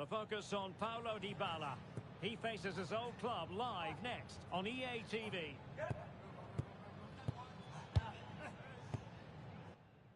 The focus on Paulo Dybala. He faces his old club live next on EA TV.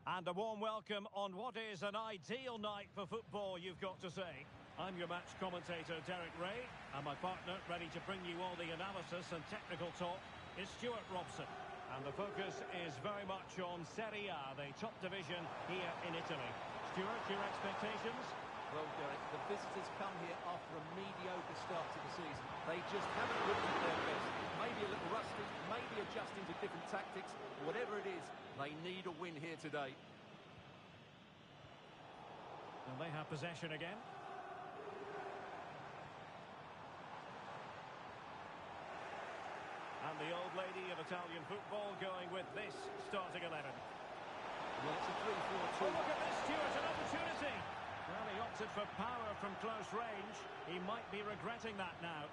And a warm welcome on what is an ideal night for football, you've got to say. I'm your match commentator, Derek Ray, and my partner, ready to bring you all the analysis and technical talk, is Stuart Robson. And the focus is very much on Serie A, the top division here in Italy. Stuart, your expectations? Well, Derek, the visitors come here after a mediocre start to the season. They just haven't looked at their best. Maybe a little rusty, maybe adjusting to different tactics. Whatever it is, they need a win here today. And they have possession again. And the old lady of Italian football going with this starting 11. Well, it's a 3-4-2. Oh, look at this, Stuart, an opportunity! Well, he opted for power from close range. He might be regretting that now.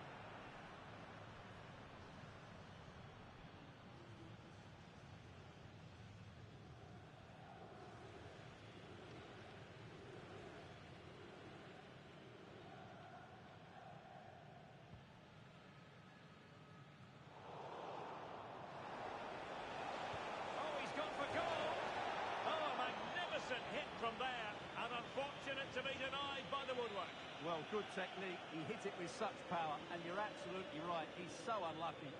Oh, he's gone for goal! Oh, a magnificent hit from there. And unfortunate to be denied by the woodwork. Well, good technique. He hit it with such power, and you're absolutely right. He's so unlucky.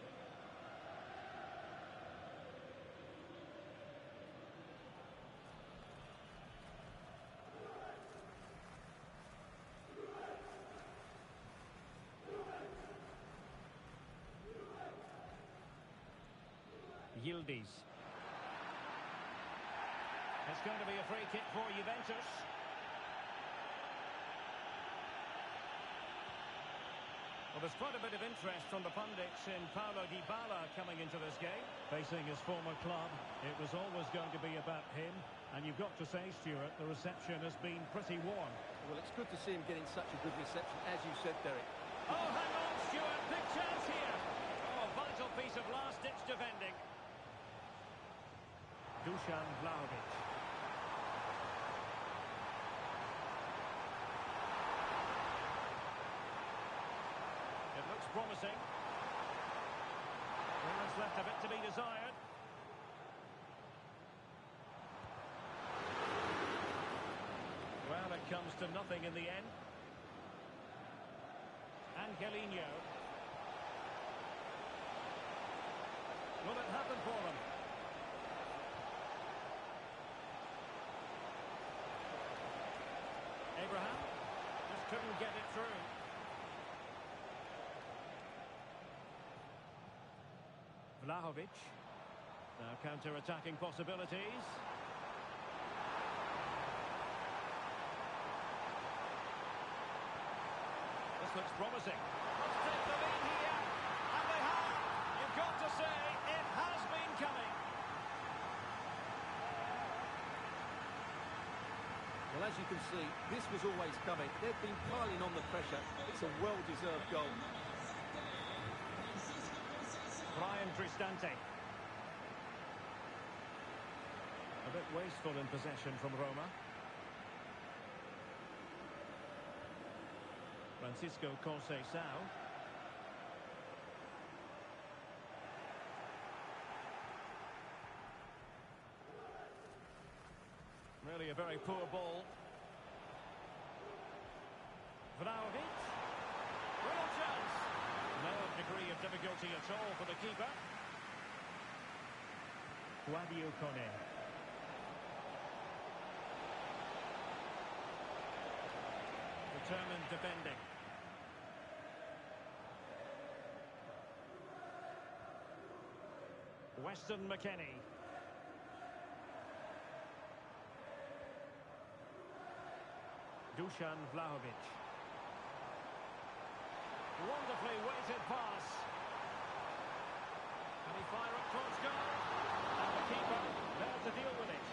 Yildiz. It's going to be a free kick for Juventus. Well, there's quite a bit of interest from the pundits in Paulo Dybala coming into this game. Facing his former club, it was always going to be about him. And you've got to say, Stuart, the reception has been pretty warm. Well, it's good to see him getting such a good reception, as you said, Derek. Oh, hang on, Stuart, big chance here. Oh, a vital piece of last-ditch defending. Dusan Vlahovic. It looks promising. Well, it's left a bit to be desired. Well, it comes to nothing in the end. Angelino. Will it happen for them? Abraham just couldn't get it through. Vlahovic. Now counter-attacking possibilities. This looks promising. Must take the lead here. And they have. You've got to say, it has been coming. Well, as you can see, this was always coming. They've been piling on the pressure. It's a well-deserved goal. Brian Cristante. A bit wasteful in possession from Roma. Francisco Conceição. Really a very poor ball. Vlahovic. Real chance. No degree of difficulty at all for the keeper. Guadio Kone. Determined defending. Weston McKennie. Dusan Vlahovic. Wonderfully weighted pass. Can he fire it towards goal? And the keeper there to deal with it.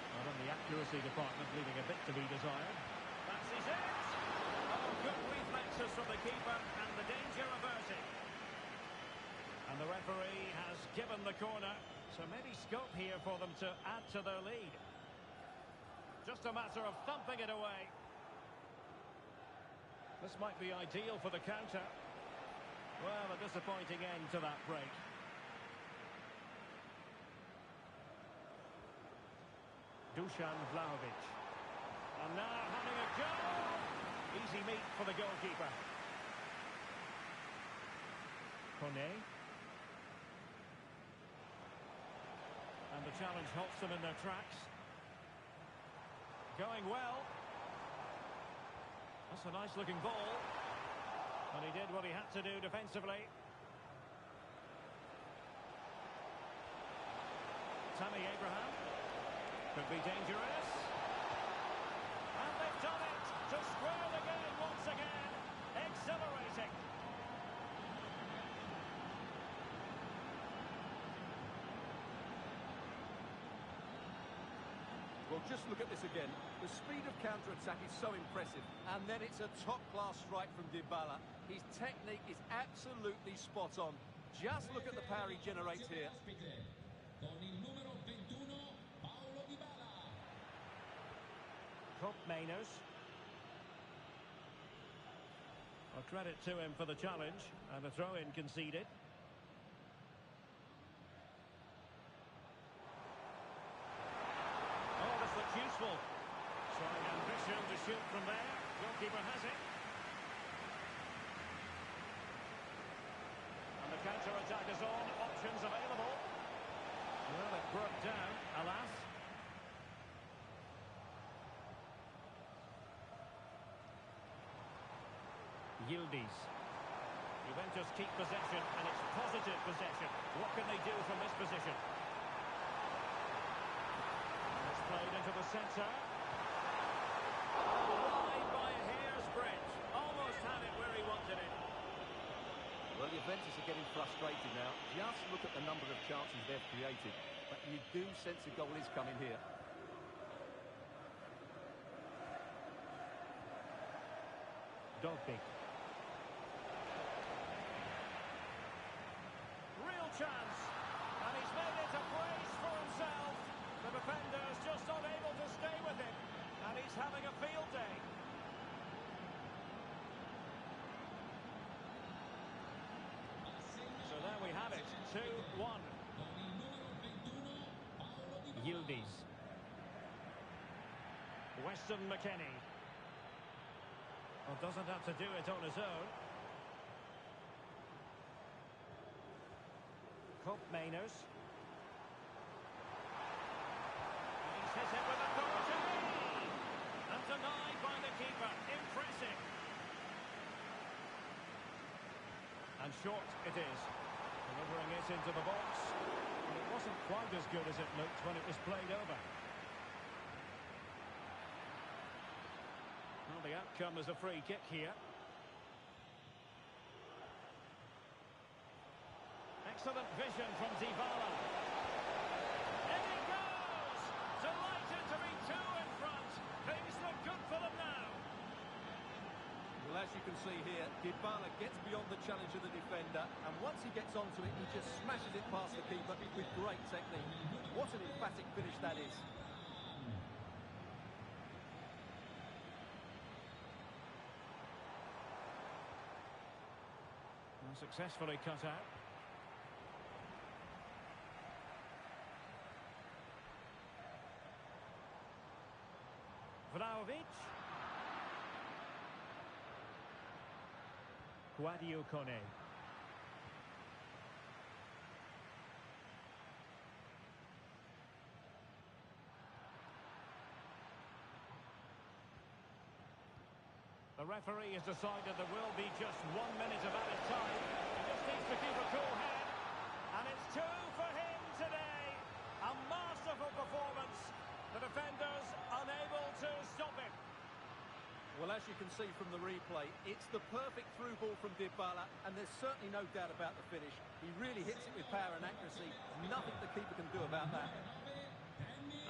Well, in the accuracy department, leaving a bit to be desired. That's his it. Oh, good reflexes from the keeper and the danger averted. And the referee has given the corner, so maybe scope here for them to add to their lead. Just a matter of thumping it away. This might be ideal for the counter. Well, a disappointing end to that break. Dusan Vlahovic. And now having a go! Easy meat for the goalkeeper. Kone. And the challenge halts them in their tracks. Going well. That's a nice looking ball. And he did what he had to do defensively. Tammy Abraham. Could be dangerous. And they've done it to square the game once again. Exhilarating. Well, just look at this again. The speed of counter-attack is so impressive. And then it's a top-class strike from Dybala. His technique is absolutely spot on. Just look at the power he generates here. Mainers. Well, credit to him for the challenge and a throw-in conceded. Oh, this looks useful. Showing ambition to shoot from there. Goalkeeper has it. And the counter-attack is on. Options available. Well, it broke down, alas. Yildiz. Juventus keep possession, and it's positive possession. What can they do from this position? It's played into the centre. Oh, wide by a hair's breadth. Almost had it where he wanted it. Well, Juventus are getting frustrated now. Just look at the number of chances they've created. But you do sense a goal is coming here. Dogbig. Chance, and he's made it a brace for himself. The defender's just unable to stay with him, and he's having a field day. So there we have it, 2-1. Yildiz. Weston McKennie. Well, doesn't have to do it on his own. Mainers. And he's hit it with authority. And denied by the keeper. Impressive. And short it is. Delivering it into the box. And it wasn't quite as good as it looked when it was played over. Well, the outcome is a free kick here. Excellent vision from Dybala. In he goes! Delighted to be two in front. Things look good for them now. Well, as you can see here, Dybala gets beyond the challenge of the defender, and once he gets onto it, he just smashes it past the keeper with great technique. What an emphatic finish that is. Well, successfully cut out. Vlahovic. Guadio Kone. The referee has decided there will be just 1 minute of added time. He just needs to keep a cool head. And it's two for him today. A masterful performance. The defenders unable to stop him. Well, as you can see from the replay, it's the perfect through ball from Dybala, and there's certainly no doubt about the finish. He really hits it with power and accuracy. Nothing the keeper can do about that.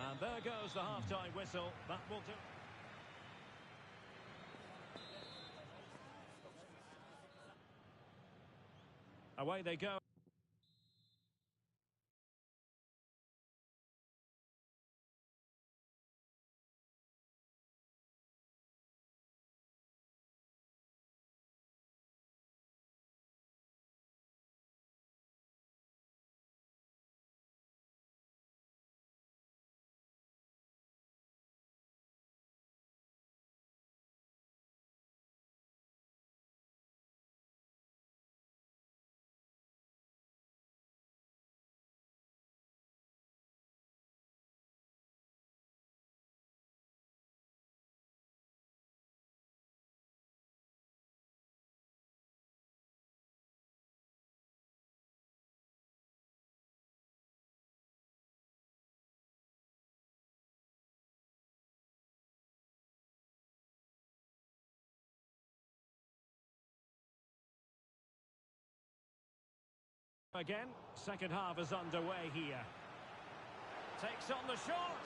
And there goes the half-time whistle. That will do. Away they go. Again, second half is underway here. Takes on the shot.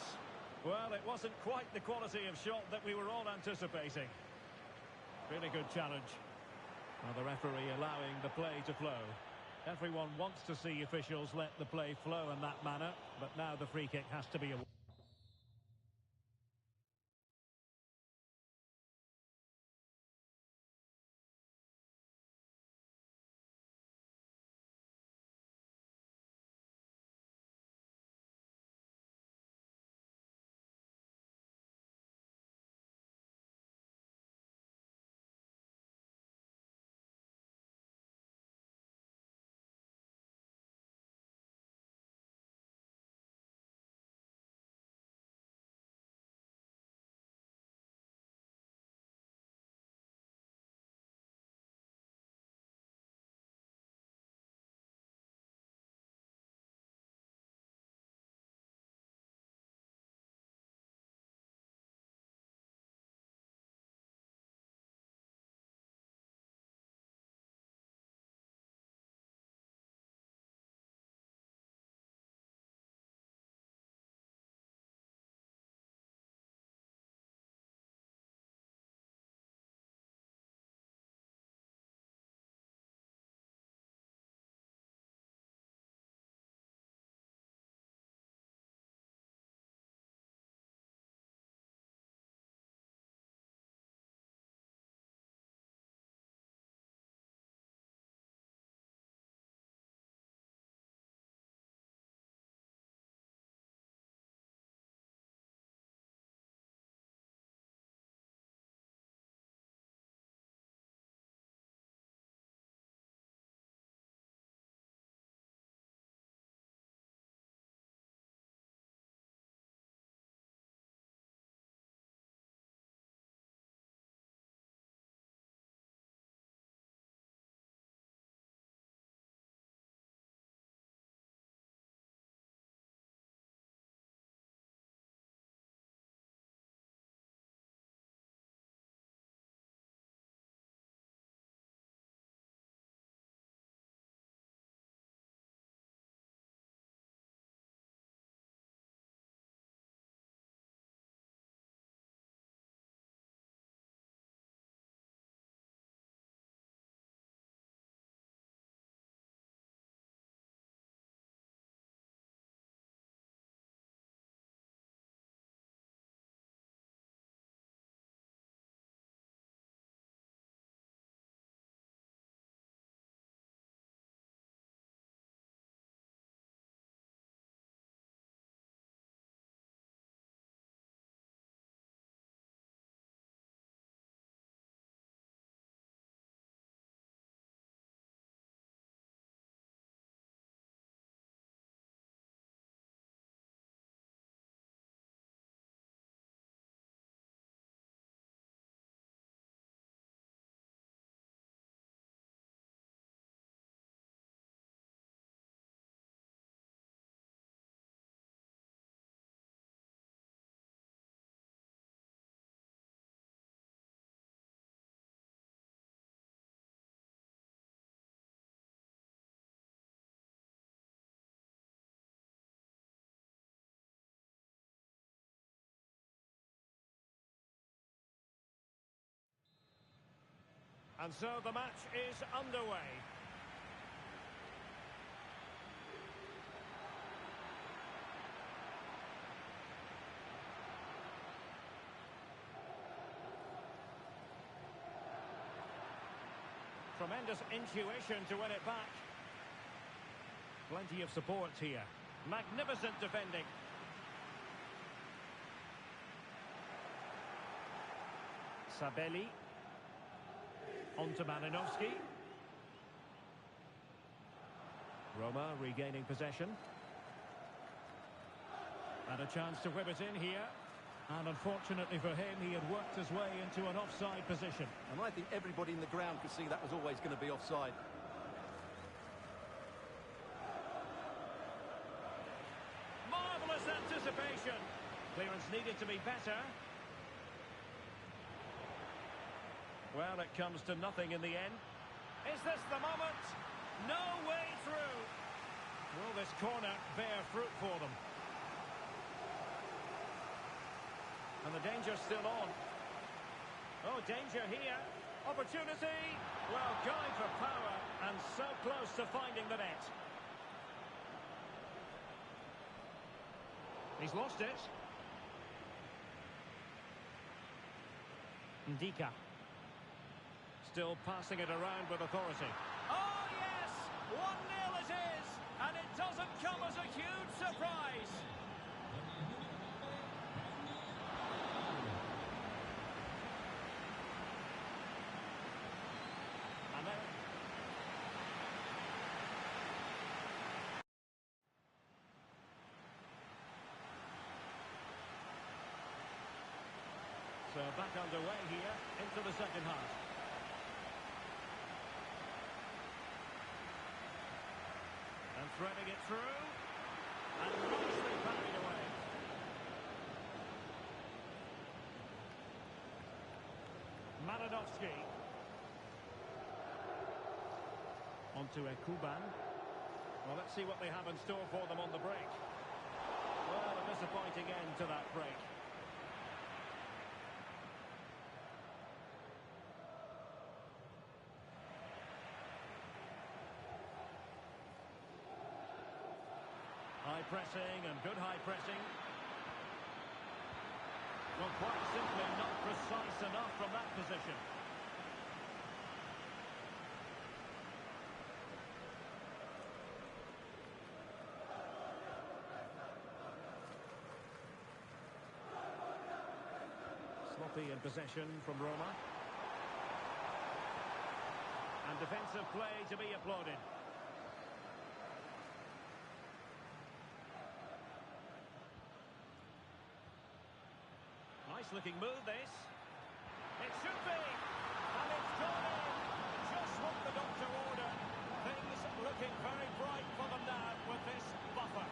Well, it wasn't quite the quality of shot that we were all anticipating. Really good challenge. Well, the referee allowing the play to flow. Everyone wants to see officials let the play flow in that manner, but now the free kick has to be awarded. And so the match is underway. Tremendous intuition to win it back. Plenty of support here. Magnificent defending. Sabelli. On to Malinowski. Roma regaining possession. And a chance to whip it in here. And unfortunately for him, he had worked his way into an offside position. And I think everybody in the ground could see that was always going to be offside. Marvellous anticipation. Clearance needed to be better. Well, it comes to nothing in the end. Is this the moment? No way through. the danger's still on. Oh, danger here. Opportunity. Well, going for power and so close to finding the net. He's lost it. Ndika. Still passing it around with authority. Oh, yes! 1-0 it is! And it doesn't come as a huge surprise. And then... So back underway here into the second half. And threading it through. And nicely parried away. Malinovsky. Onto Ekuban. Well, let's see what they have in store for them on the break. Well, a disappointing end to that break. High pressing and good high pressing. Well, quite simply not precise enough from that position. Sloppy in possession from Roma. And defensive play to be applauded. Nice looking move, this. It should be. And it's gone in. Just what the doctor ordered. Things looking very bright for them now with this buffer.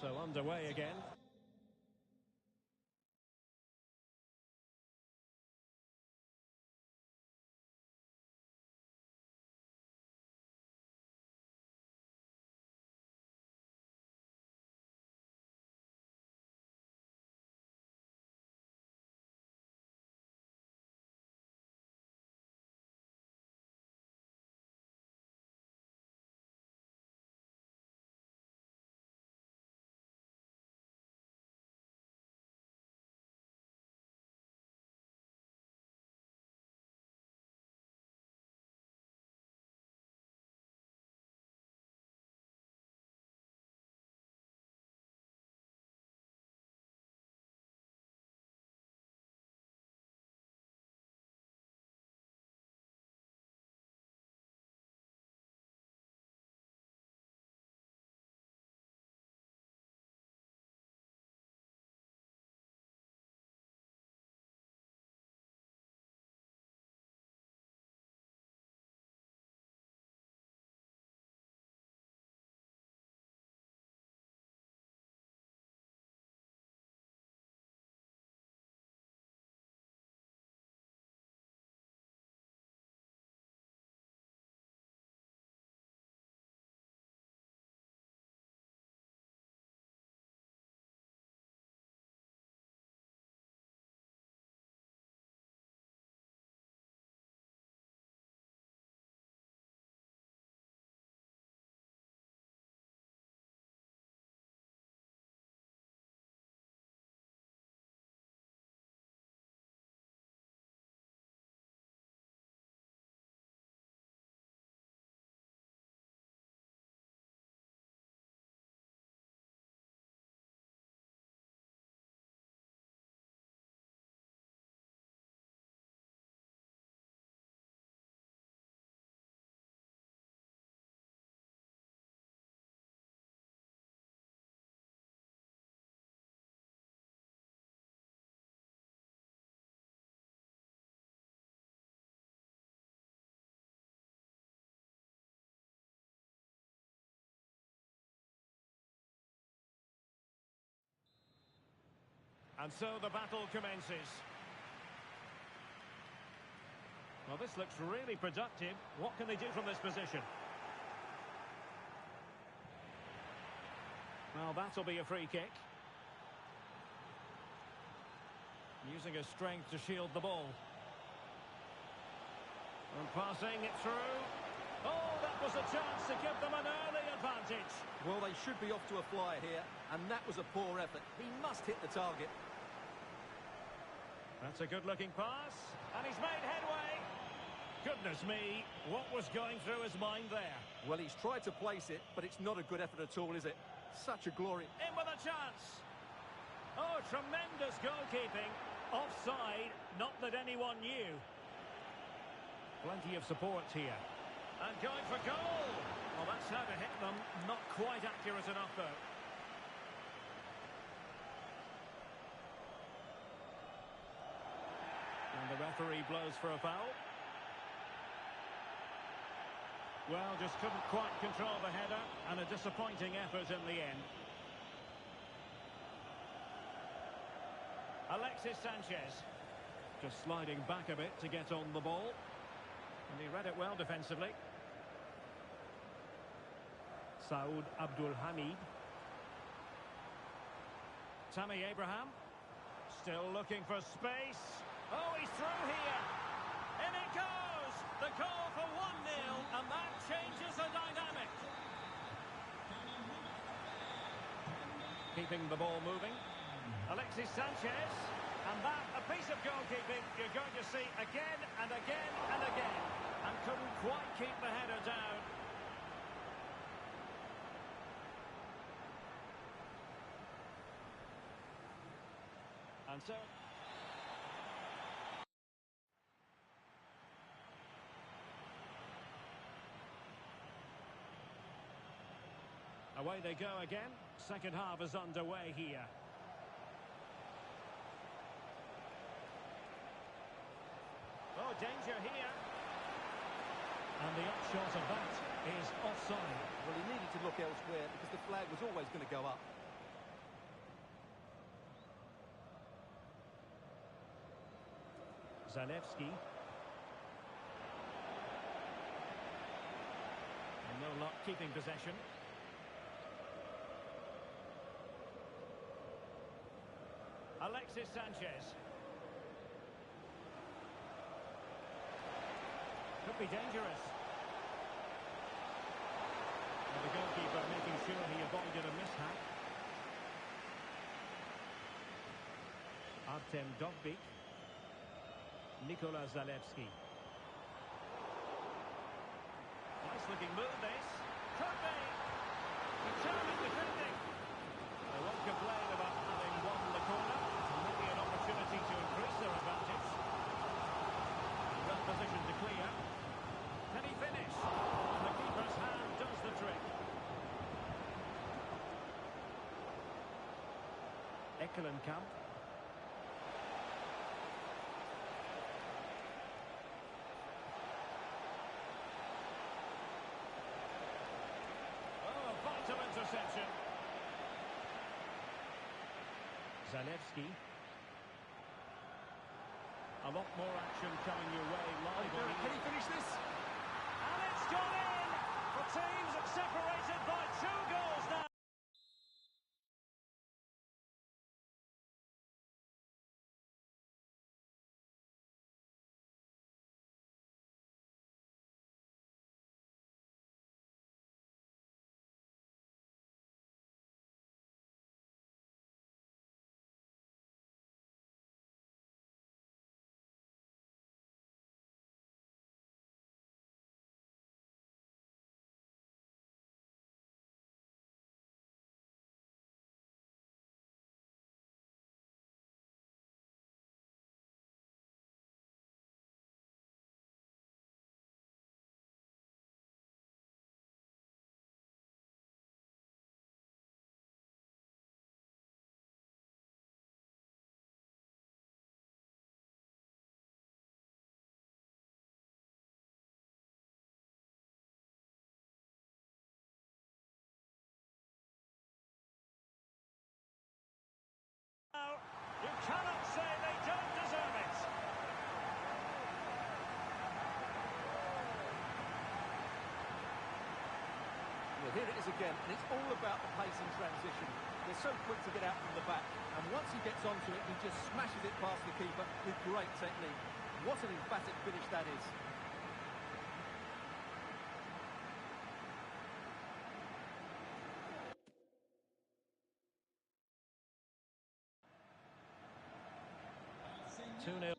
So underway again. And so the battle commences. Well, this looks really productive. What can they do from this position? Well, that'll be a free kick. Using his strength to shield the ball. And passing it through. Oh, that was a chance to give them an early advantage. Well, they should be off to a flyer here, and that was a poor effort. He must hit the target. That's a good-looking pass, and he's made headway. Goodness me, what was going through his mind there? Well, he's tried to place it, but it's not a good effort at all, is it? Such a glory. In with a chance. Oh, tremendous goalkeeping. Offside, not that anyone knew. Plenty of support here. And going for goal. Well, that's how to hit them. Not quite accurate enough, though. And the referee blows for a foul. Well, just couldn't quite control the header, and a disappointing effort in the end. Alexis Sanchez. Just sliding back a bit to get on the ball. And he read it well defensively. Saud Abdul Hamid. Tammy Abraham. Still looking for space. Oh, he's through here. In it goes. The goal for 1-0, and that changes the dynamic. Keeping the ball moving. Alexis Sanchez. And that, a piece of goalkeeping you're going to see again and again and again. And couldn't quite keep the header down. And so... away they go again. Second half is underway here. Oh, danger here. And the upshot of that is offside. Well, he needed to look elsewhere because the flag was always going to go up. Zalewski. And no luck keeping possession. Alexis Sanchez. Could be dangerous. And the goalkeeper making sure he avoided a mishap. Artem Dovbyk. Nikola Zalewski. Nice looking move this. Could be. Determined defending. They won't complain about having won the corner. Maybe an opportunity to increase their advantage. Well positioned to clear. Can he finish? And the keeper's hand does the trick. Ekkelenkamp. Oh, vital interception. Zalewski. A lot more action coming your way live. Can he finish this? And it's gone in! The teams separated by 2 goals now. cannot say they don't deserve it. Well, here it is again, and it's all about the pace in transition. They're so quick to get out from the back, and once he gets onto it, he just smashes it past the keeper with great technique. What an emphatic finish that is. Two 0.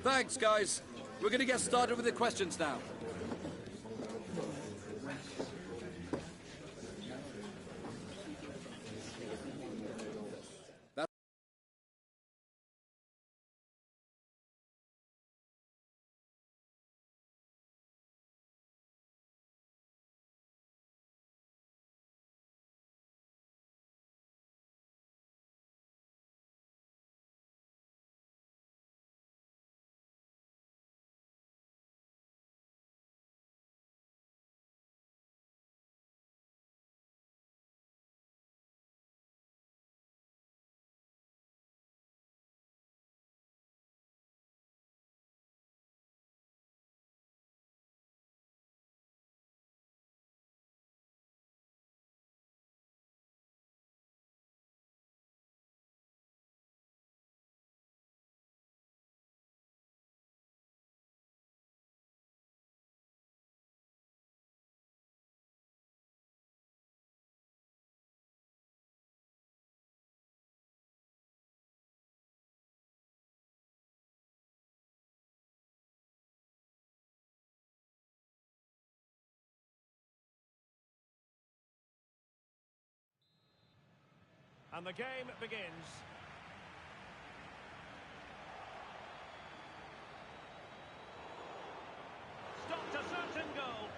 Thanks, guys. We're going to get started with the questions now. And the game begins. Stopped a certain goal.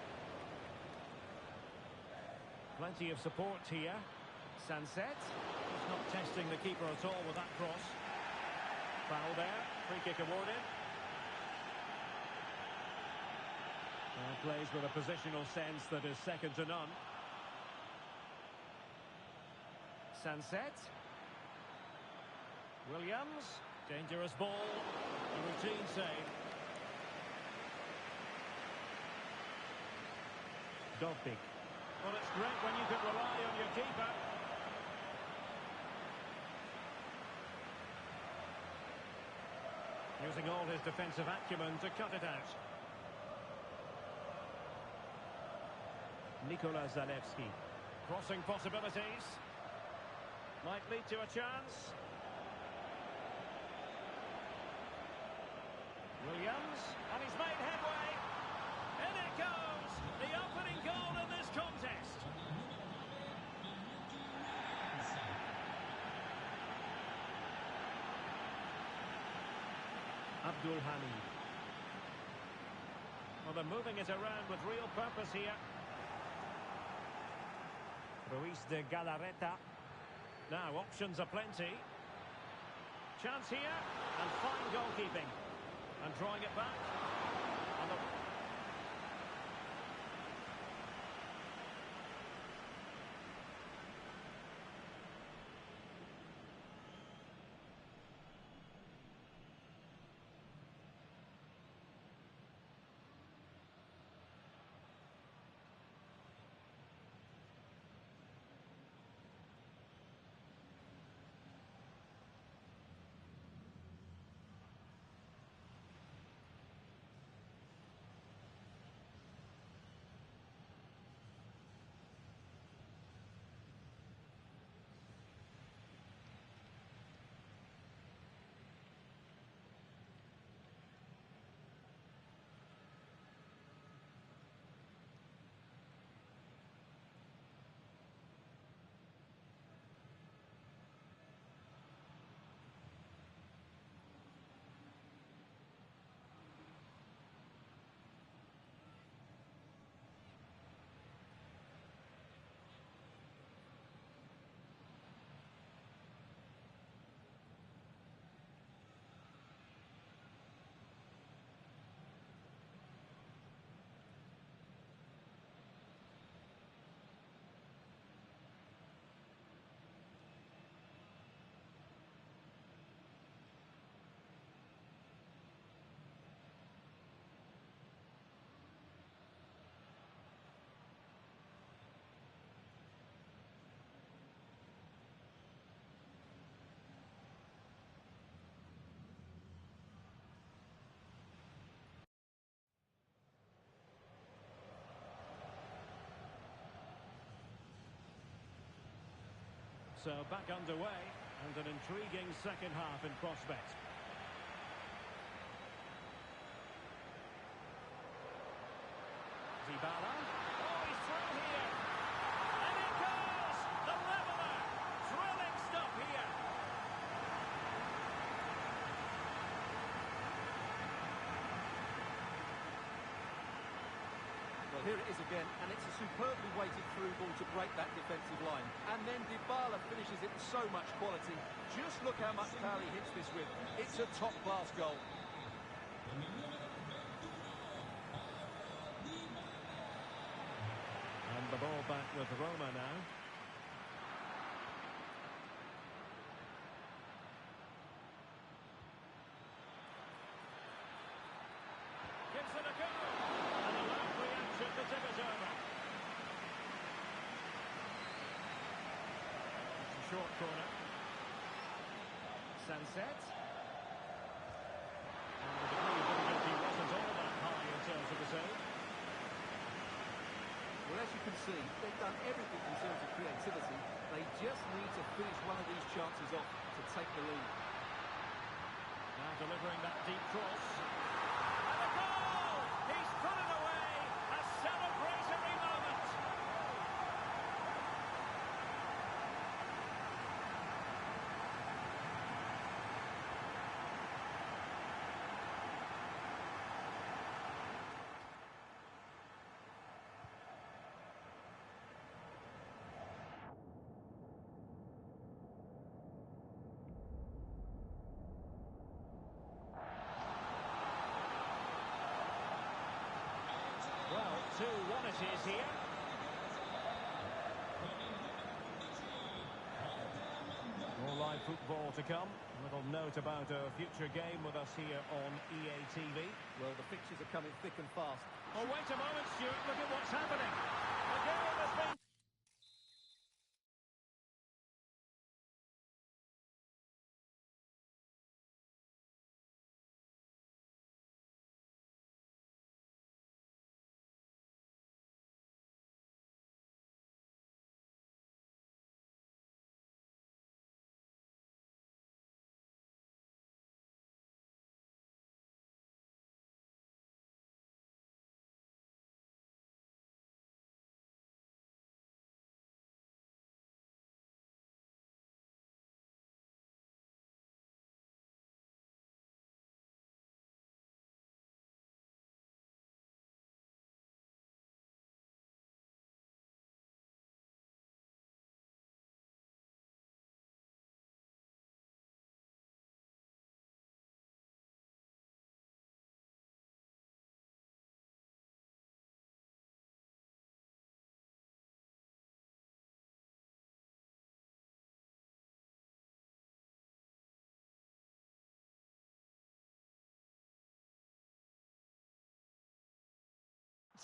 Plenty of support here. Sunset. He's not testing the keeper at all with that cross. Foul there. Free kick awarded. Plays with a positional sense that is second to none. Sunset. Williams. Dangerous ball. A routine save. Dovbik. Well, it's great when you can rely on your keeper. Using all his defensive acumen to cut it out. Nikola Zalewski. Crossing possibilities. Might lead to a chance. Williams, and he's made headway. In it goes, the opening goal in this contest. Abdul Hamid. Well, they're moving it around with real purpose here. Ruiz de Galarreta. Now, options are plenty. Chance here, and fine goalkeeping. And drawing it back. On the... So back underway, and an intriguing second half in prospect. Dybala. Oh, he's through here. And it goes! The leveller! Thrilling stuff here. Well, here it is again, and it's a superbly weighted through ball to break that defensive line. And then Dybala finishes it with so much quality. Just look how much power he hits this with. It's a top-class goal. And the ball back with Roma now. Gives it a go. And a loud reaction to tip it over. It's a short corner. Sunset. And the degree of difficulty wasn't all that high in terms of the save. Well, as you can see, they've done everything in terms of creativity. They just need to finish one of these chances off to take the lead. Now delivering that deep cross. And a goal! He's put it away! A celebratory moment! Well, 2-1 it is here. More live football to come. A little note about a future game with us here on EA TV. Well, the fixtures are coming thick and fast. Oh, wait a moment, Stuart. Look at what's happening. The game has been...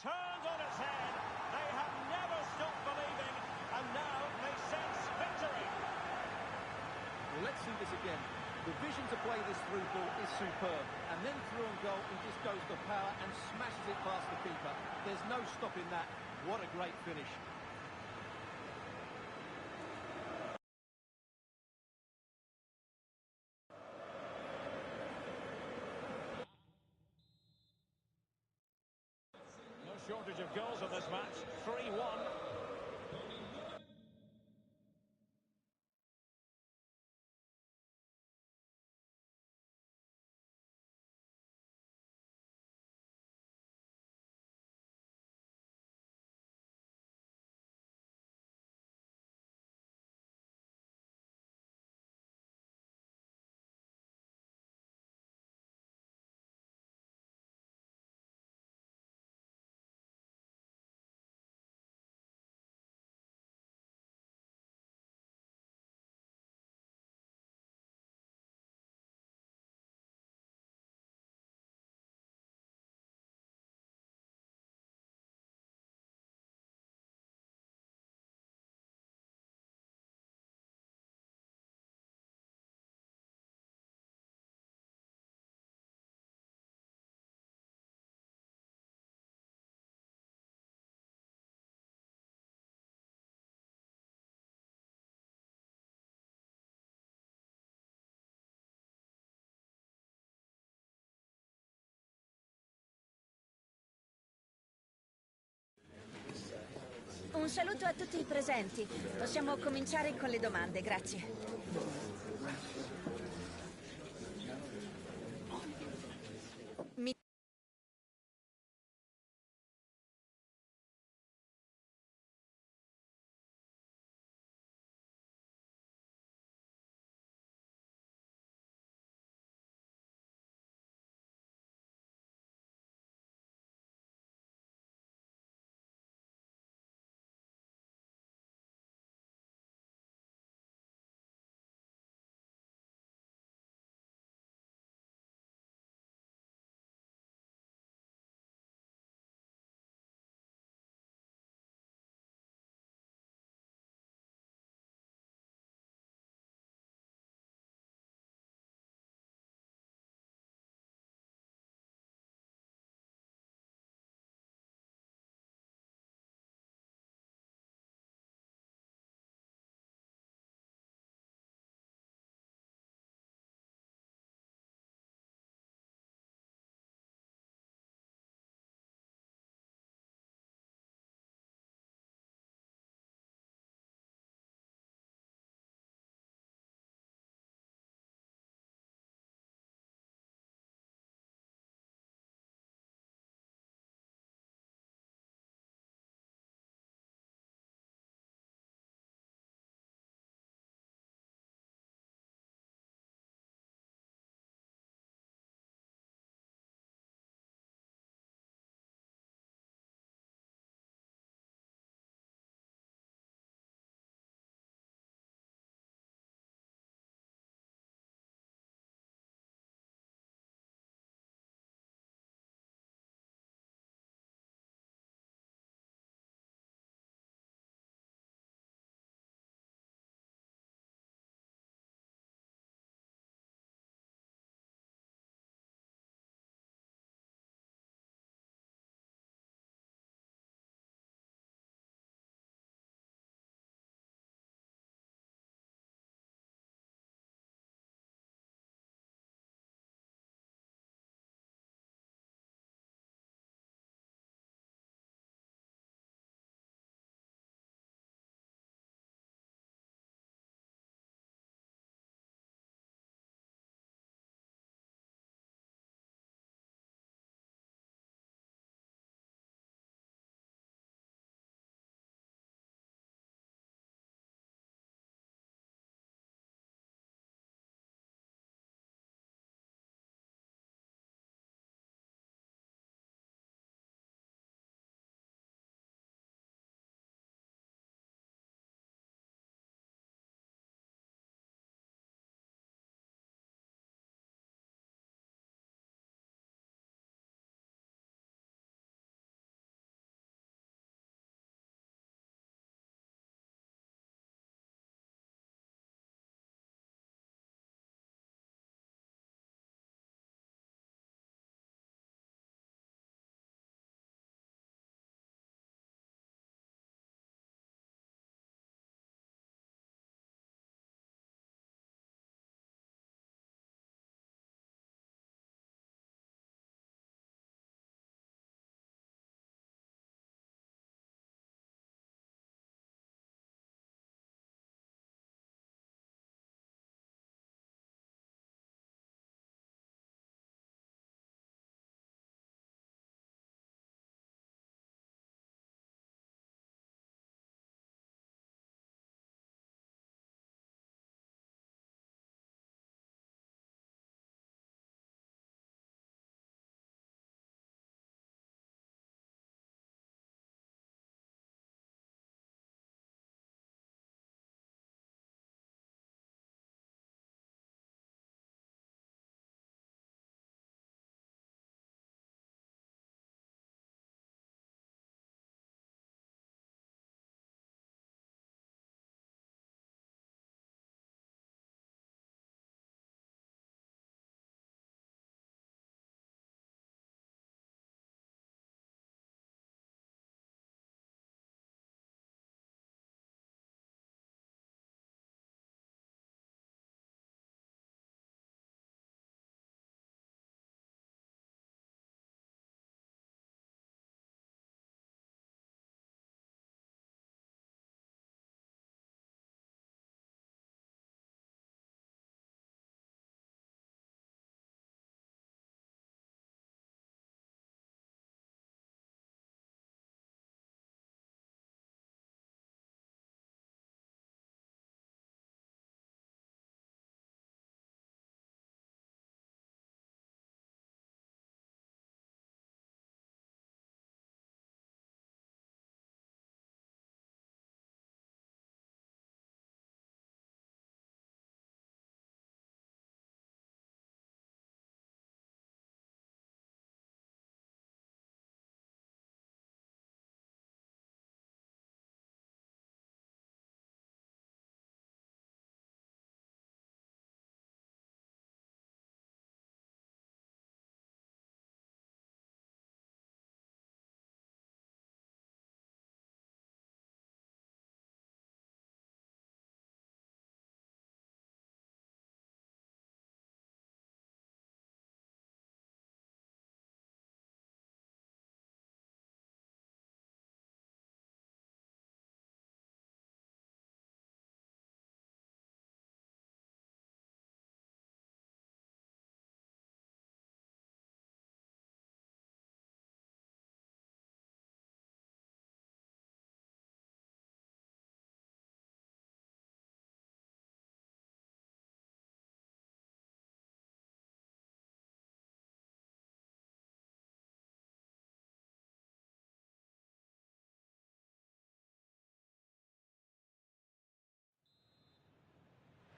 Turned on its head. They have never stopped believing, and now they sense victory. Well, let's see this again. The vision to play this through ball is superb. And then through on goal, he just goes for power and smashes it past the keeper. There's no stopping that. What a great finish. No shortage of goals in this match. 3-1. Un saluto a tutti i presenti. Possiamo cominciare con le domande, grazie.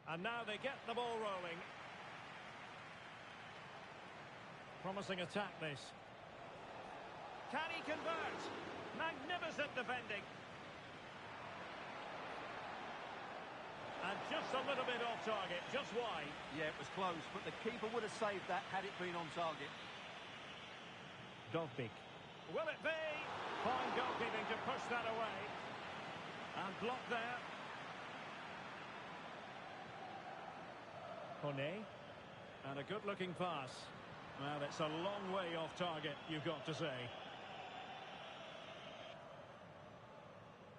And now they get the ball rolling. Promising attack, this. Can he convert? Magnificent defending. And just a little bit off target, just wide. Yeah, it was close, but the keeper would have saved that had it been on target. Dovbik. Will it be? Fine goalkeeping to push that away. And blocked there. Kone. And a good-looking pass. Well, it's a long way off target, you've got to say.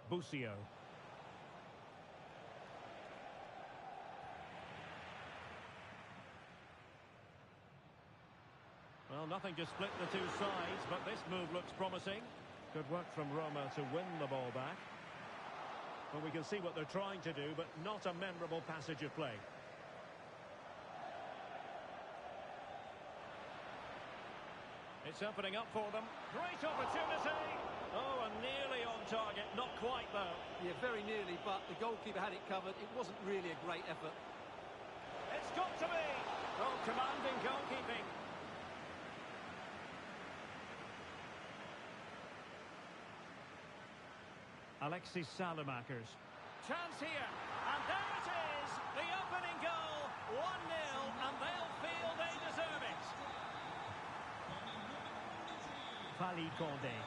Busio. Well, nothing to split the two sides, but this move looks promising. Good work from Roma to win the ball back. Well, we can see what they're trying to do, but not a memorable passage of play. It's opening up for them. Great opportunity. Oh, and nearly on target. Not quite, though. Yeah, very nearly, but the goalkeeper had it covered. It wasn't really a great effort. It's got to be. Oh, commanding goalkeeping. Alexis Salamakers. Chance here. And there it is. The opening goal. 1-0, and they'll feel they deserve it. Fali Condé.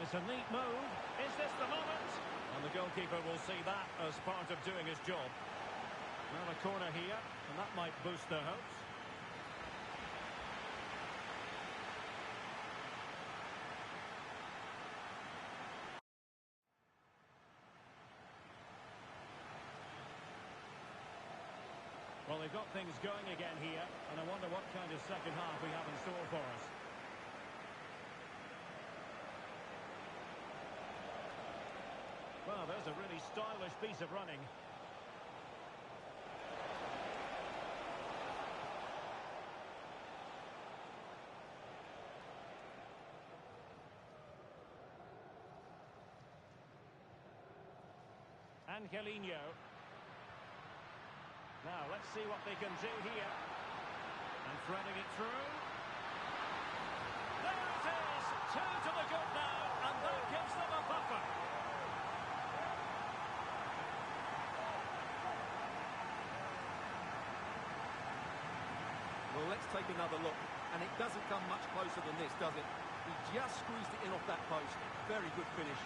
It's a neat move. Is this the moment? And the goalkeeper will see that as part of doing his job. Now a corner here, and that might boost their hopes. Well, they've got things going again here, and I wonder what kind of second half we have in store for us. Well, there's a really stylish piece of running. Angelino. Now, let's see what they can do here. And threading it through. There it is! 2 to the good now, and that gives them a buffer. Well, let's take another look. And it doesn't come much closer than this, does it? He just squeezed it in off that post. Very good finish.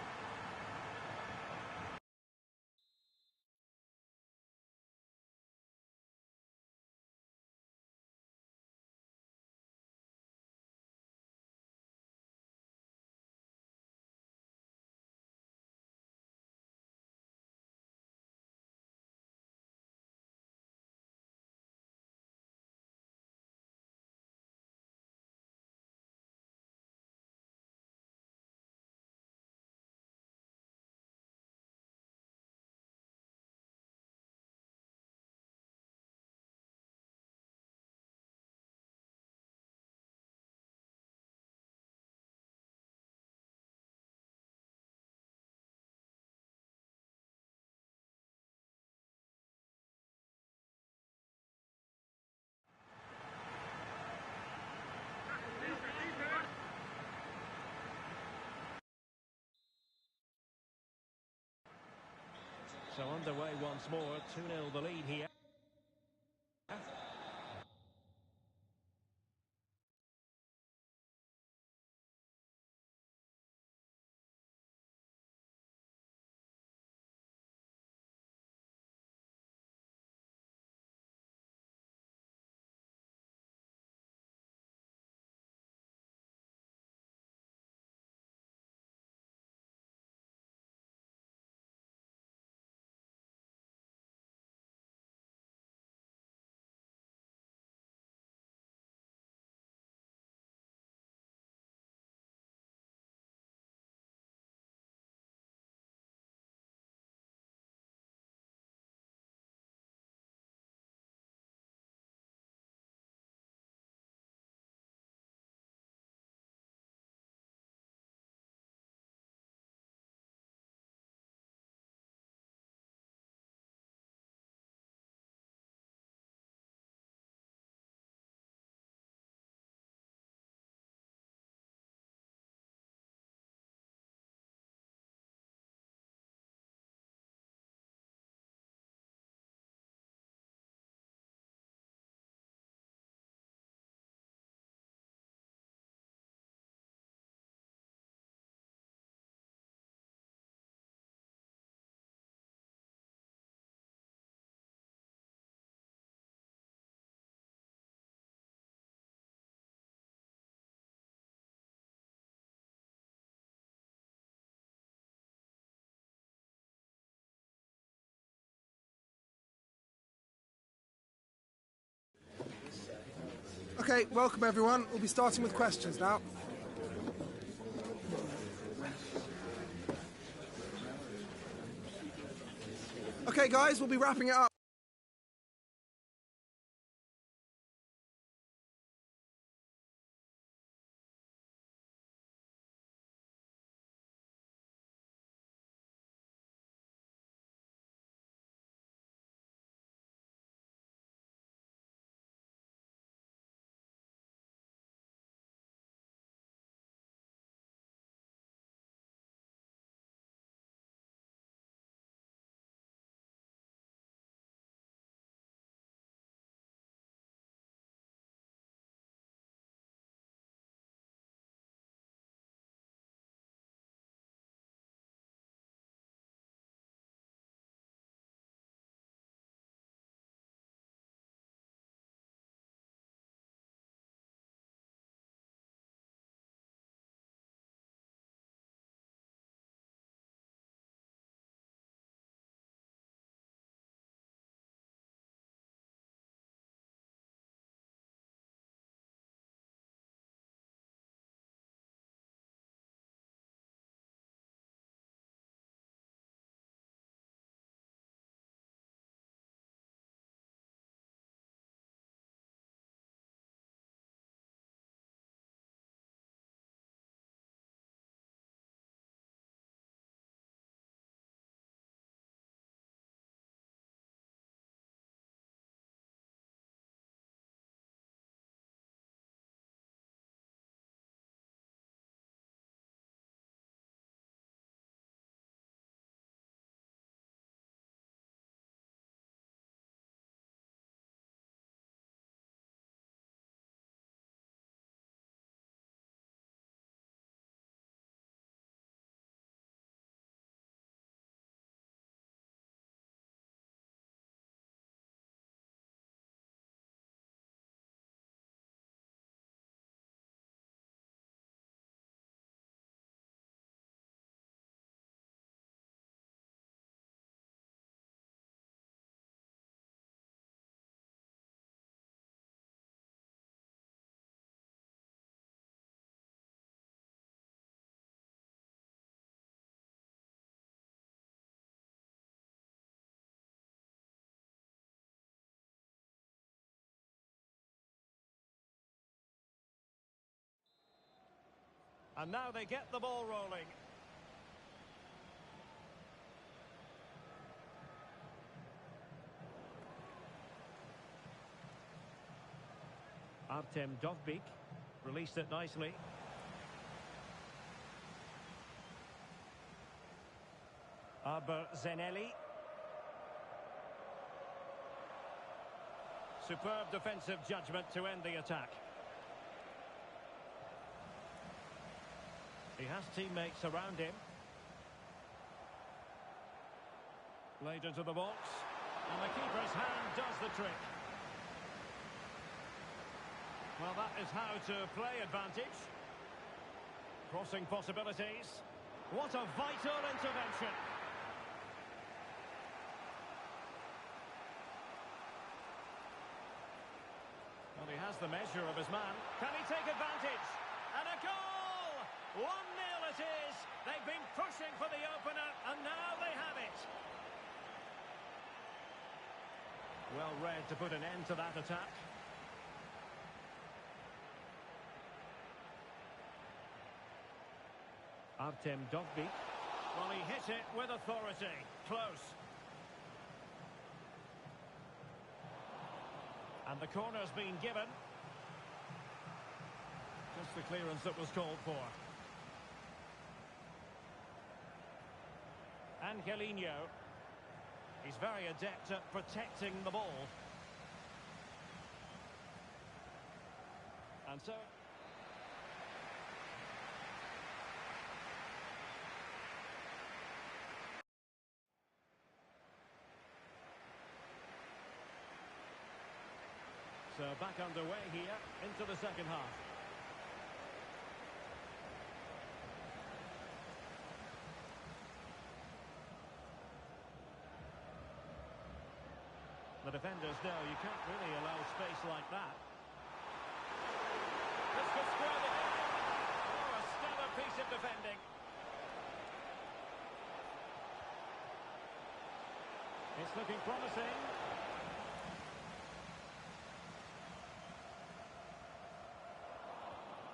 So underway once more, 2-0 the lead here. Okay, welcome everyone. We'll be starting with questions now. Okay guys, we'll be wrapping it up. And now they get the ball rolling. Artem Dovbyk released it nicely. Zenelli. Superb defensive judgment to end the attack. He has teammates around him. Played into the box. And the keeper's hand does the trick. Well, that is how to play advantage. Crossing possibilities. What a vital intervention. Well, he has the measure of his man. Can he take advantage? And a goal! 1-0 it is. They've been pushing for the opener, and now they have it. Well read to put an end to that attack. Artem Dovbyk. Well, he hit it with authority. Close. And the corner's been given. Just the clearance that was called for. Angelino. He's very adept at protecting the ball. And so... So back underway here into the second half. The defenders know you can't really allow space like that. could square the hit. Oh, a stellar piece of defending. It's looking promising.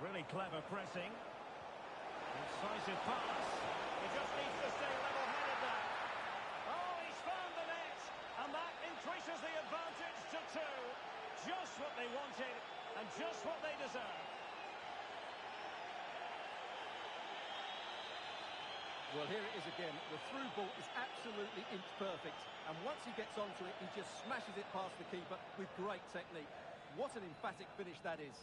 Really clever pressing. Incisive pass. He just needs to stay level-headed there. Oh, he's found the net. And that increases the advantage to 2. Just what they wanted and just what they deserve. Well, here it is again. The through ball is absolutely inch perfect. And once he gets onto it, he just smashes it past the keeper with great technique. What an emphatic finish that is.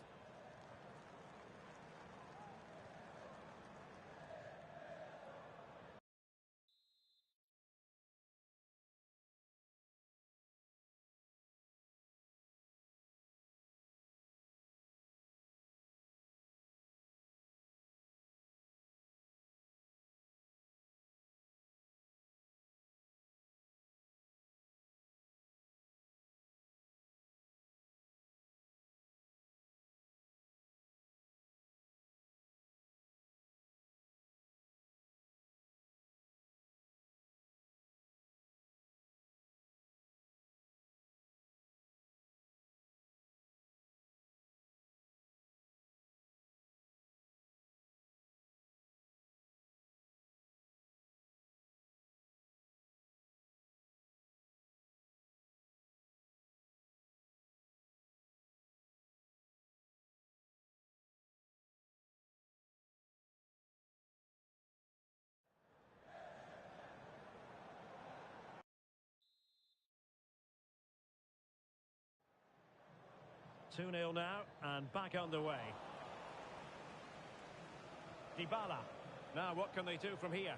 Two 0 now, and back underway. Dybala. Now, what can they do from here?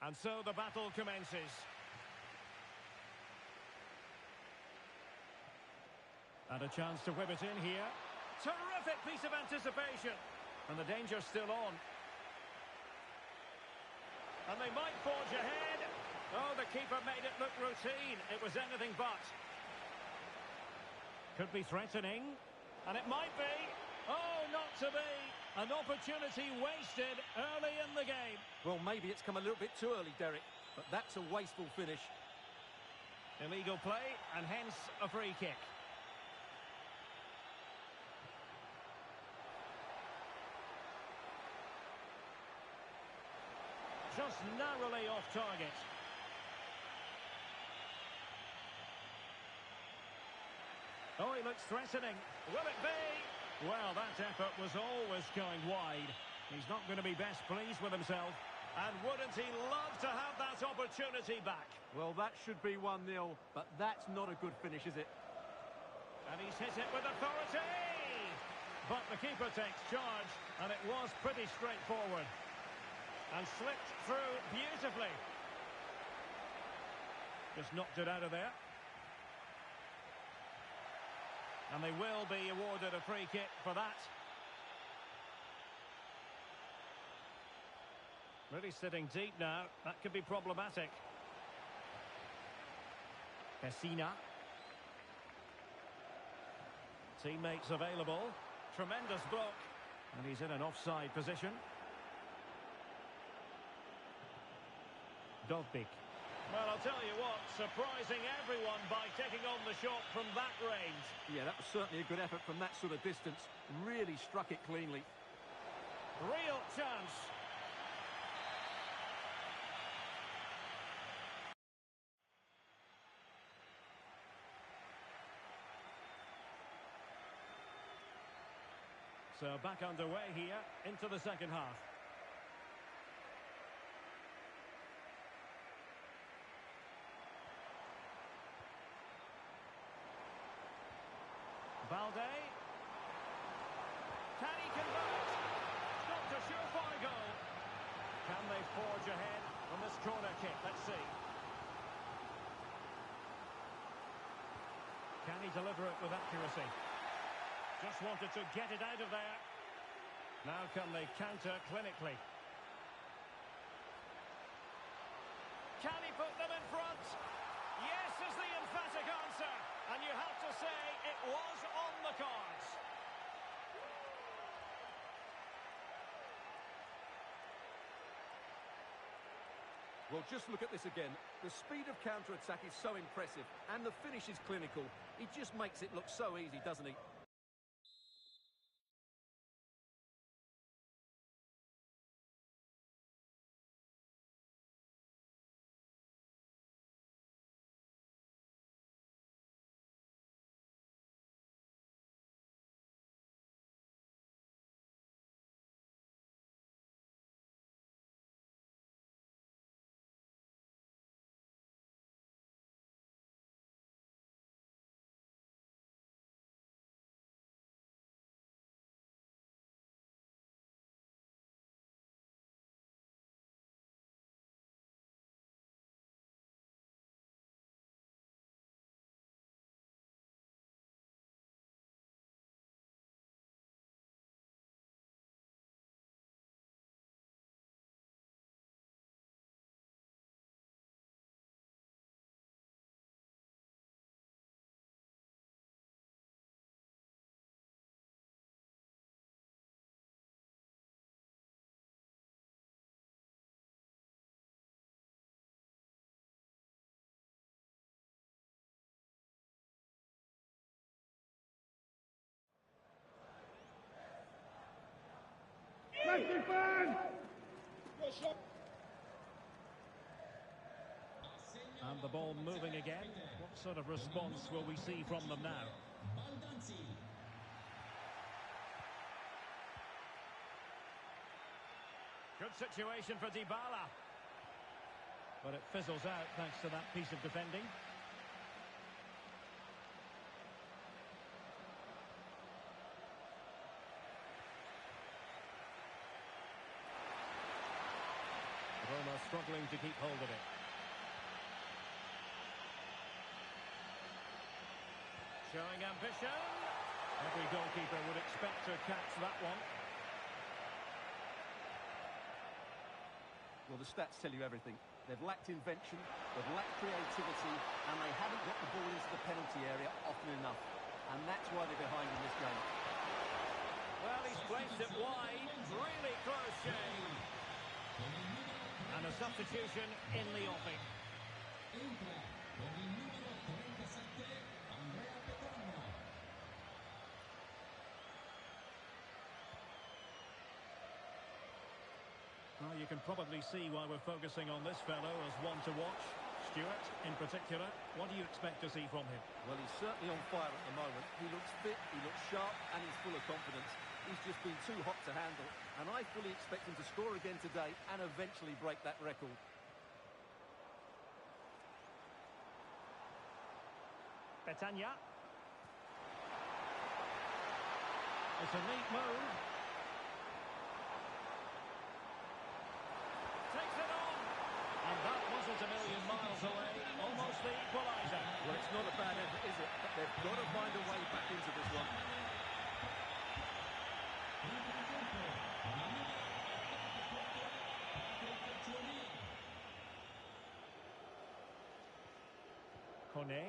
And so the battle commences. And a chance to whip it in here. Terrific piece of anticipation. And the danger's still on. And they might forge ahead. Oh, the keeper made it look routine. It was anything but. Could be threatening. And it might be. Oh, not to be. An opportunity wasted early in the game. Well, maybe it's come a little bit too early, Derek, but that's a wasteful finish. Illegal play, and hence a free kick. Just narrowly off target. Oh, he looks threatening. Will it be? Well, that effort was always going wide. He's not going to be best pleased with himself. And wouldn't he love to have that opportunity back? Well, that should be 1-0, but that's not a good finish, is it? And he's hit it with authority! But the keeper takes charge, and it was pretty straightforward. And slipped through beautifully. Just knocked it out of there. And they will be awarded a free kick for that. Really sitting deep now. That could be problematic. Pessina. Teammates available. Tremendous block. And he's in an offside position. Dovbik. Well, I'll tell you what, surprising everyone by taking on the shot from that range. Yeah, that was certainly a good effort from that sort of distance. Really struck it cleanly. Real chance. So back underway here into the second half. Balde. Can he convert? Not a surefire goal. Can they forge ahead from this corner kick? Let's see. Can he deliver it with accuracy? Just wanted to get it out of there. Now can they counter clinically? Can he put them in front? Yes is the emphatic answer. And you have to say it was on the cards. Well, just look at this again. The speed of counter-attack is so impressive, and the finish is clinical. He just makes it look so easy, doesn't he? And the ball moving again. What sort of response will we see from them now? Good situation for Dybala. But it fizzles out thanks to that piece of defending. Roma struggling to keep hold of it. Showing ambition. Every goalkeeper would expect to catch that one. Well, the stats tell you everything. They've lacked invention, they've lacked creativity, and they haven't got the ball into the penalty area often enough. and that's why they're behind in this game. Well, he's placed it wide. Really close shave. And a substitution in the offing. Well, you can probably see why we're focusing on this fellow as one to watch. Stuart, in particular, what do you expect to see from him? Well, he's certainly on fire at the moment. He looks fit, he looks sharp, and he's full of confidence. He's just been too hot to handle, and I fully expect him to score again today and eventually break that record. Petagna. It's a neat move. Takes it on. And that wasn't a million miles away. Almost the equaliser. Well, it's not a bad effort, is it? But they've got to find a way back into this one. Kone.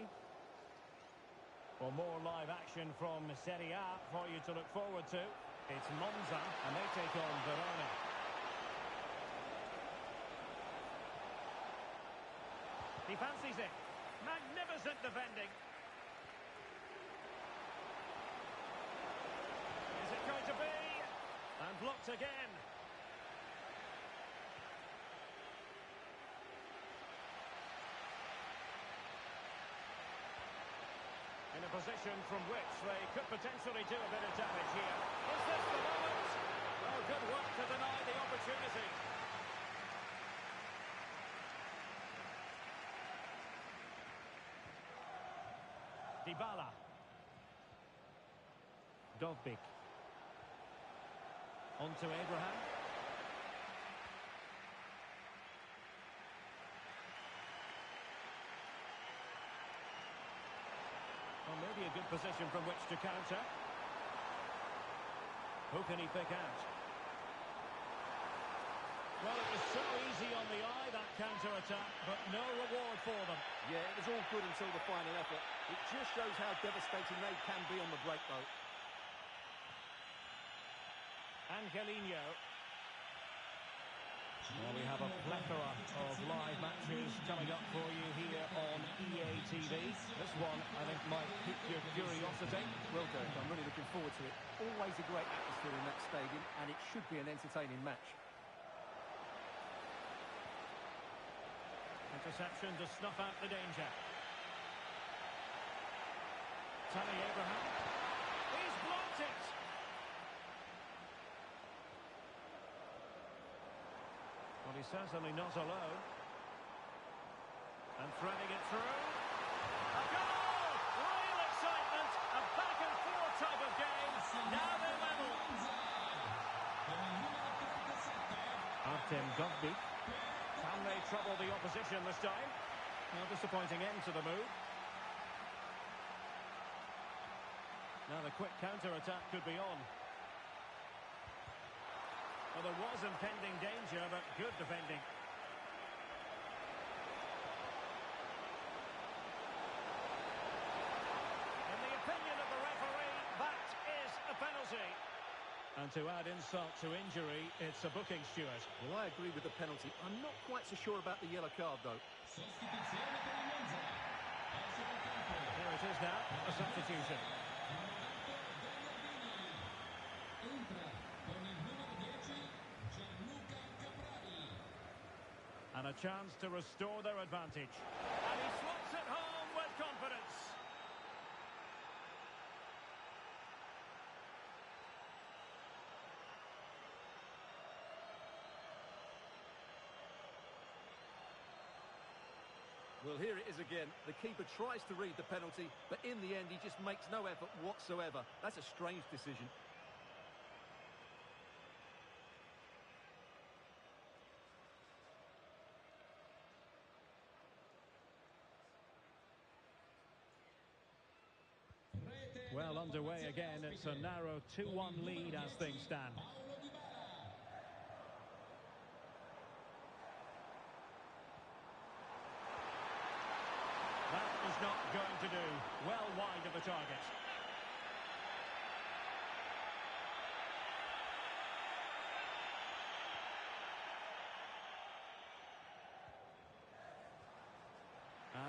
For more live action from Serie A for you to look forward to. It's Monza, and they take on Verona. He fancies it. Magnificent defending. Is it going to be? And blocked again. In a position from which they could potentially do a bit of damage here. Is this the moment? Well, good work to deny the opportunity. Dybala. Dovbik. On to Abraham. Well, maybe a good position from which to counter. Who can he pick out? Well, it was so easy on the eye, that counter-attack, but no reward for them. Yeah, it was all good until the final effort. It just shows how devastating they can be on the break, though. Angelino. Well, we have a plethora of live matches coming up for you here on EA TV. This one, I think, might pique your curiosity. Well, Derek, I'm really looking forward to it. Always a great atmosphere in that stadium, and it should be an entertaining match. Interception to snuff out the danger. Tammy Abraham. He's blocked it. Well, he's certainly not alone. And threading it through. A goal! Real excitement. A back-and-forth type of game. Now they're level. Artem Dovbik. Can they trouble the opposition this time? Well, disappointing end to the move. Now the quick counter-attack could be on. Well, there was impending danger, but good defending. In the opinion of the referee, that is a penalty. And to add insult to injury, it's a booking, Stuart. Well, I agree with the penalty. I'm not quite so sure about the yellow card, though. Here it is now, a substitution. And a chance to restore their advantage. And he slots it home with confidence. Well, here it is again. The keeper tries to read the penalty, but in the end, he just makes no effort whatsoever. That's a strange decision. Well, underway again. It's a narrow 2-1 lead as things stand. That is not going to do. Well wide of the target.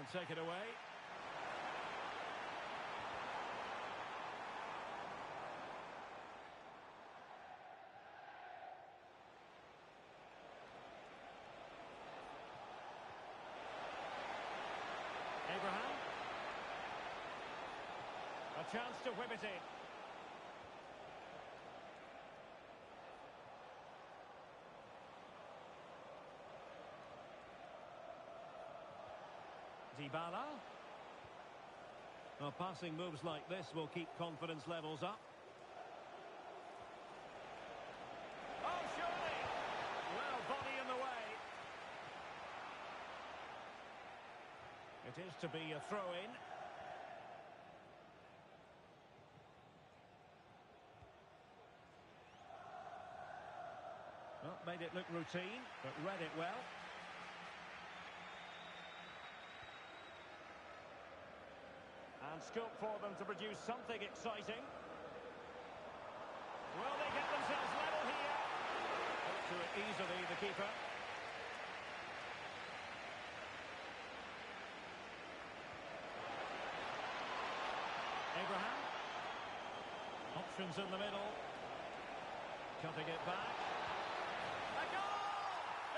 And take it away. Abraham. A chance to whip it in. Dybala. Well, passing moves like this will keep confidence levels up. Oh, surely! Well, body in the way. It is to be a throw-in. Well, made it look routine, but read it well. And scope for them to produce something exciting. Will they get themselves level here? Got to it easily, the keeper. Abraham. Options in the middle. Cutting it back. A goal!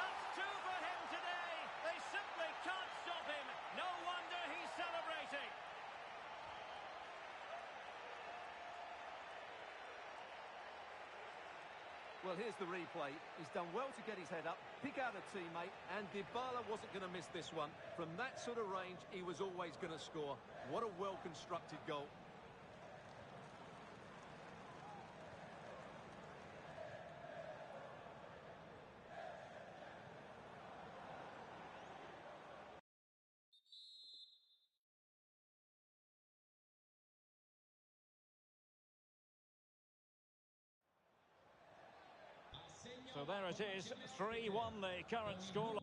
That's two for him today. They simply can't stop him. No wonder he's celebrating. Well, here's the replay. He's done well to get his head up, pick out a teammate, and Dybala wasn't going to miss this one. From that sort of range, he was always going to score. What a well-constructed goal. So there it is, 3-1 the current score.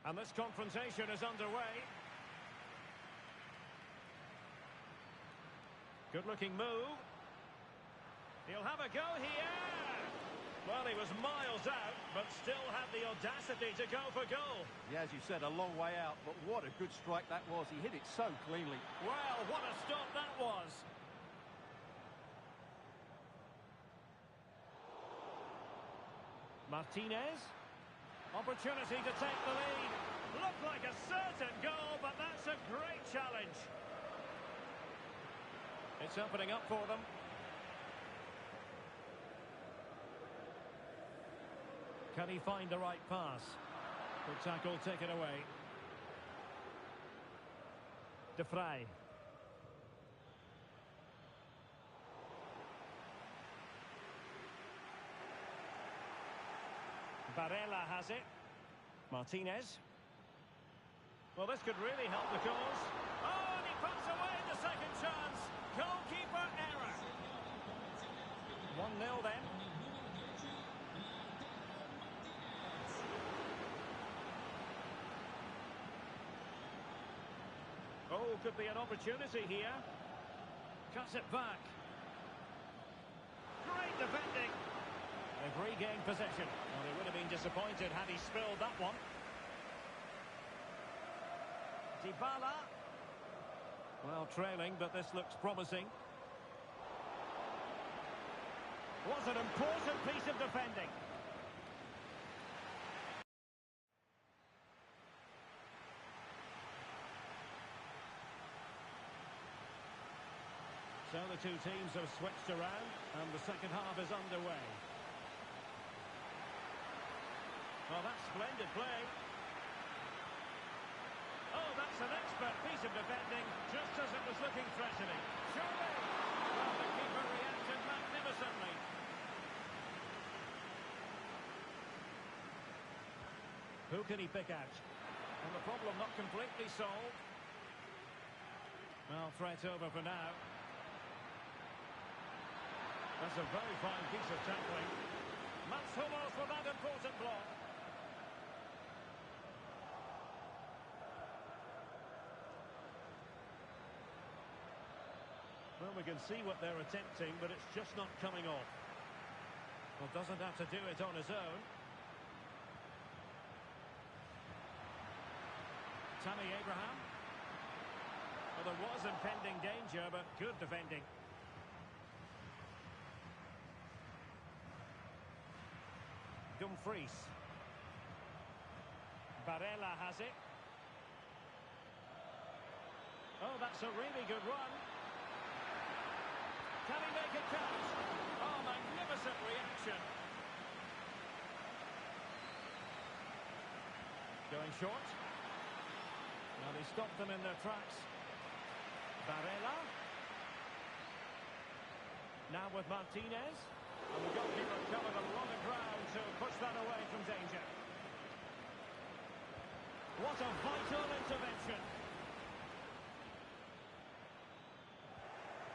And this confrontation is underway. Good-looking move. He'll have a go here. Well, he was miles out, but still had the audacity to go for goal. Yeah, as you said, a long way out, but what a good strike that was. He hit it so cleanly. Well, what a stop that was. Martinez. Opportunity to take the lead. Looked like a certain goal, but that's a great challenge. It's opening up for them. Can he find the right pass? Good tackle taken away. De Vrij. Barella has it. Martinez. Well, this could really help the cause. Oh, and he puts away the second chance. Goalkeeper error. 1-0 then. Oh, could be an opportunity here. Cuts it back. Great defending. They've regained possession. Well, they would have been disappointed had he spilled that one. Dybala. Well, trailing, but this looks promising. Was an important piece of defending. So the two teams have switched around, and the second half is underway. Well, that's splendid play. Oh, that's an expert piece of defending, just as it was looking threatening. Surely! Well, the keeper reacted magnificently. Who can he pick out? And the problem not completely solved. Well, threat over for now. That's a very fine piece of tackling. Mats Hummels with that important block. Well, we can see what they're attempting, but it's just not coming off. Well, doesn't have to do it on his own. Tammy Abraham. Well, there was impending danger, but good defending. Dumfries. Barella has it. Oh, that's a really good run. Can he make it count? Oh, magnificent reaction. Going short. Well, he stopped them in their tracks. Barella. Now with Martinez. And the goalkeeper covered a lot of ground to push that away from danger. What a vital intervention.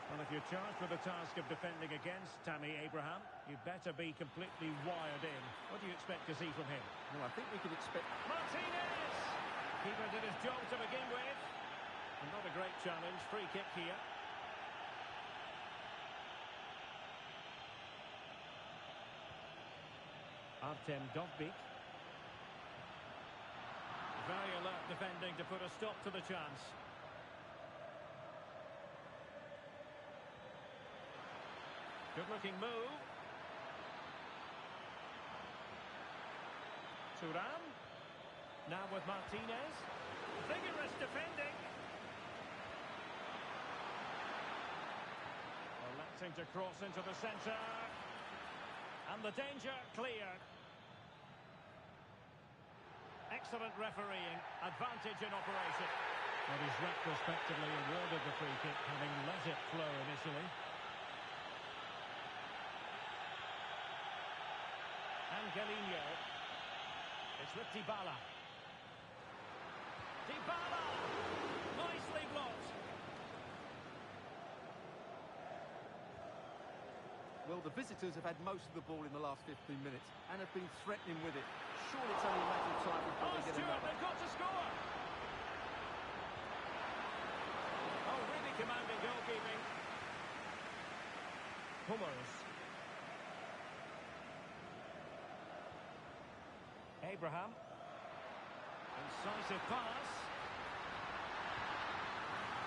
Well, if you're charged with the task of defending against Tammy Abraham, you'd better be completely wired in. What do you expect to see from him? Well, I think we could expect... Martinez! Keeper did his job to begin with. And not a great challenge. Free kick here. Artem Dovbyk. Very alert defending to put a stop to the chance. Good-looking move. Thuram. Now with Martinez. Vigorous defending. Electing to cross into the centre. And the danger cleared. Excellent refereeing. Advantage in operation. Well, he's retrospectively awarded the free kick, having let it flow initially. Angelino. It's with Dybala. Dybala! Nicely blocked. Well, the visitors have had most of the ball in the last 15 minutes and have been threatening with it. Surely it's only a matter of time before Oh, they get Stuart, another. they've got to score! Oh, really commanding goalkeeping. Hummers. Abraham. Incisive pass.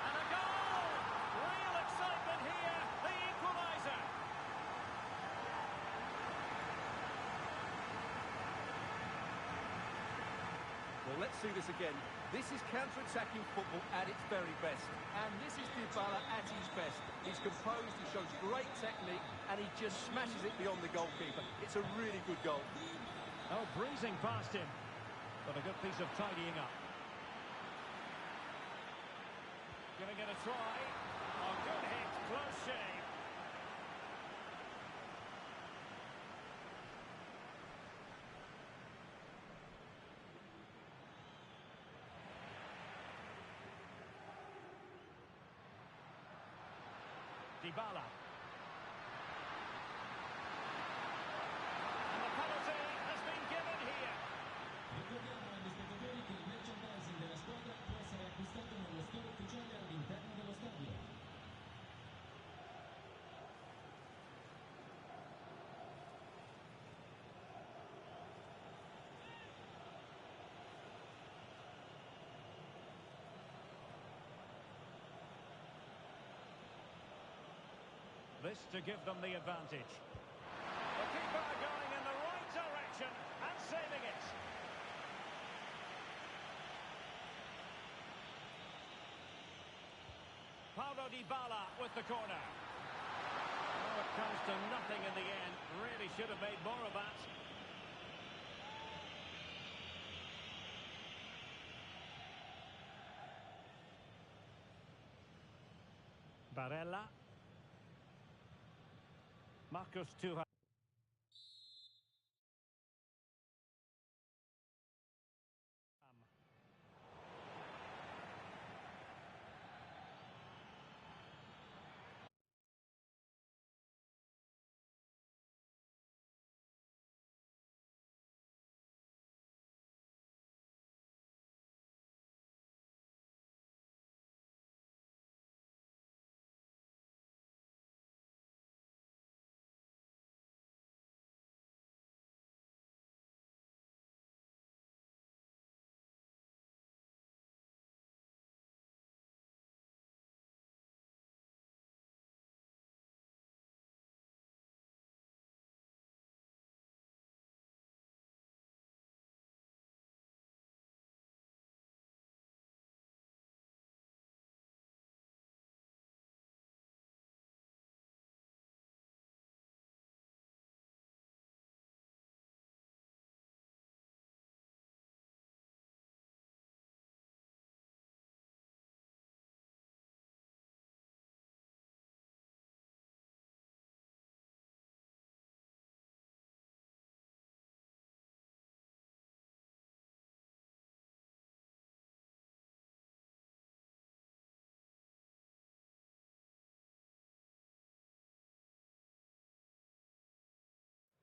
And a goal! Real excitement here. The equaliser. Well, let's see this again. This is counter-attacking football at its very best. And this is Dybala at his best. He's composed, he shows great technique, and he just smashes it beyond the goalkeeper. It's a really good goal. Oh, breezing past him. But a good piece of tidying up. Giving it a try. Oh, good hit. Close shave. Dybala. And the penalty has been given here. Ricordiamo agli spettatori che il merchandising della squadra può essere acquistato nello store ufficiale all'interno dello stadio. This to give them the advantage. The keeper going in the right direction and saving it. Paulo Dybala with the corner. Oh, it comes to nothing in the end. Really should have made more of that. Barella. Marcus Thuram.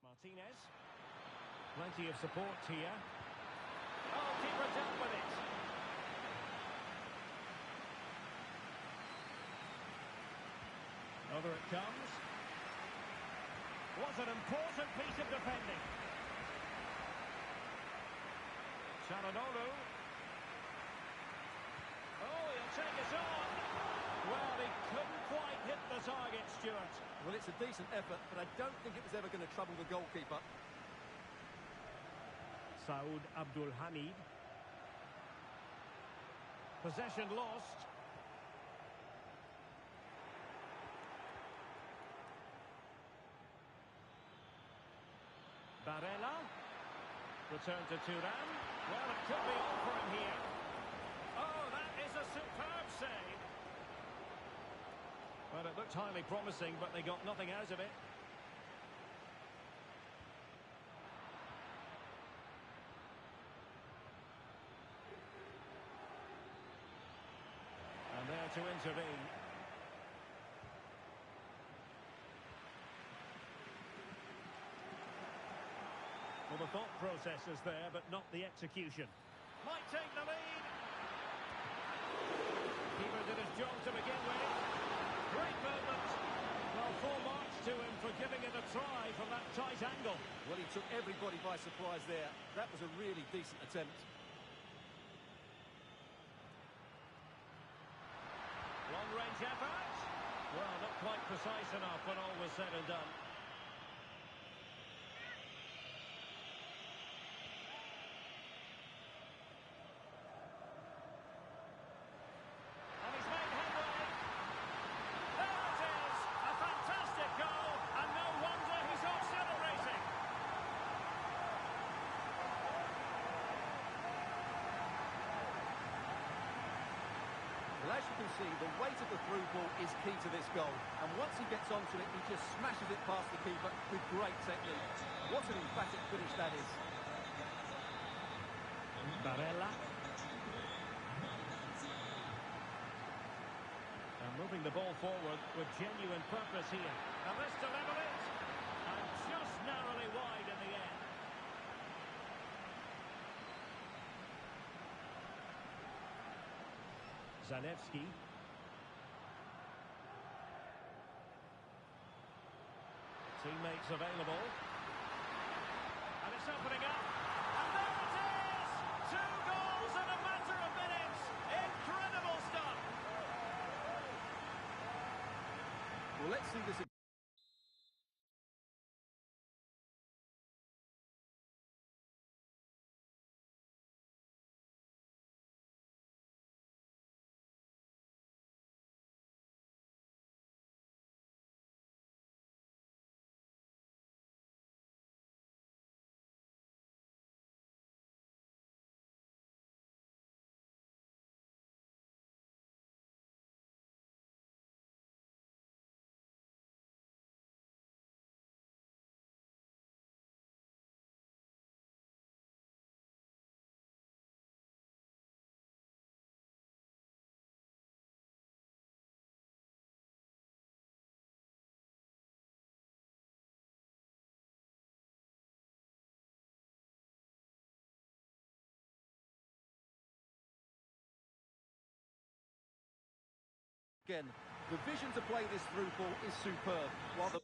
Martinez. Plenty of support here. Oh, keeper dealt with it. Over it comes. Was an important piece of defending. Sharanolu. Oh, he'll take it on. Well, he couldn't quite hit the target, Stuart. Well, it's a decent effort, but I don't think it was ever going to trouble the goalkeeper. Saud Abdul Hamid. Possession lost. Barella. Return to Thuram. Well, it could be on for him here. Oh, that is a superb save. Well, it looked highly promising, but they got nothing out of it. And there to intervene. Well, the thought process is there, but not the execution. Might take the lead. Keeper did his job to begin with. Great movement. Well, full marks to him for giving it a try from that tight angle. Well, he took everybody by surprise there. That was a really decent attempt. Long-range effort. Well, not quite precise enough when all was said and done. And he's made headway. There it is! A fantastic goal, and no wonder he's off celebrating. Well, as you can see, the weight of the through ball is key to this goal. And once he gets onto it, he just smashes it past the keeper with great technique. What an emphatic finish that is. Barella. And moving the ball forward with genuine purpose here. And this to level it. And just narrowly wide in the end. Zalewski. Teammates available. And it's opening up. And there it is! 2 goals in a matter of minutes. Incredible stuff. Well, let's see this again. The vision to play this through ball is superb, while the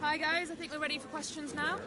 Hi guys, I think we're ready for questions now.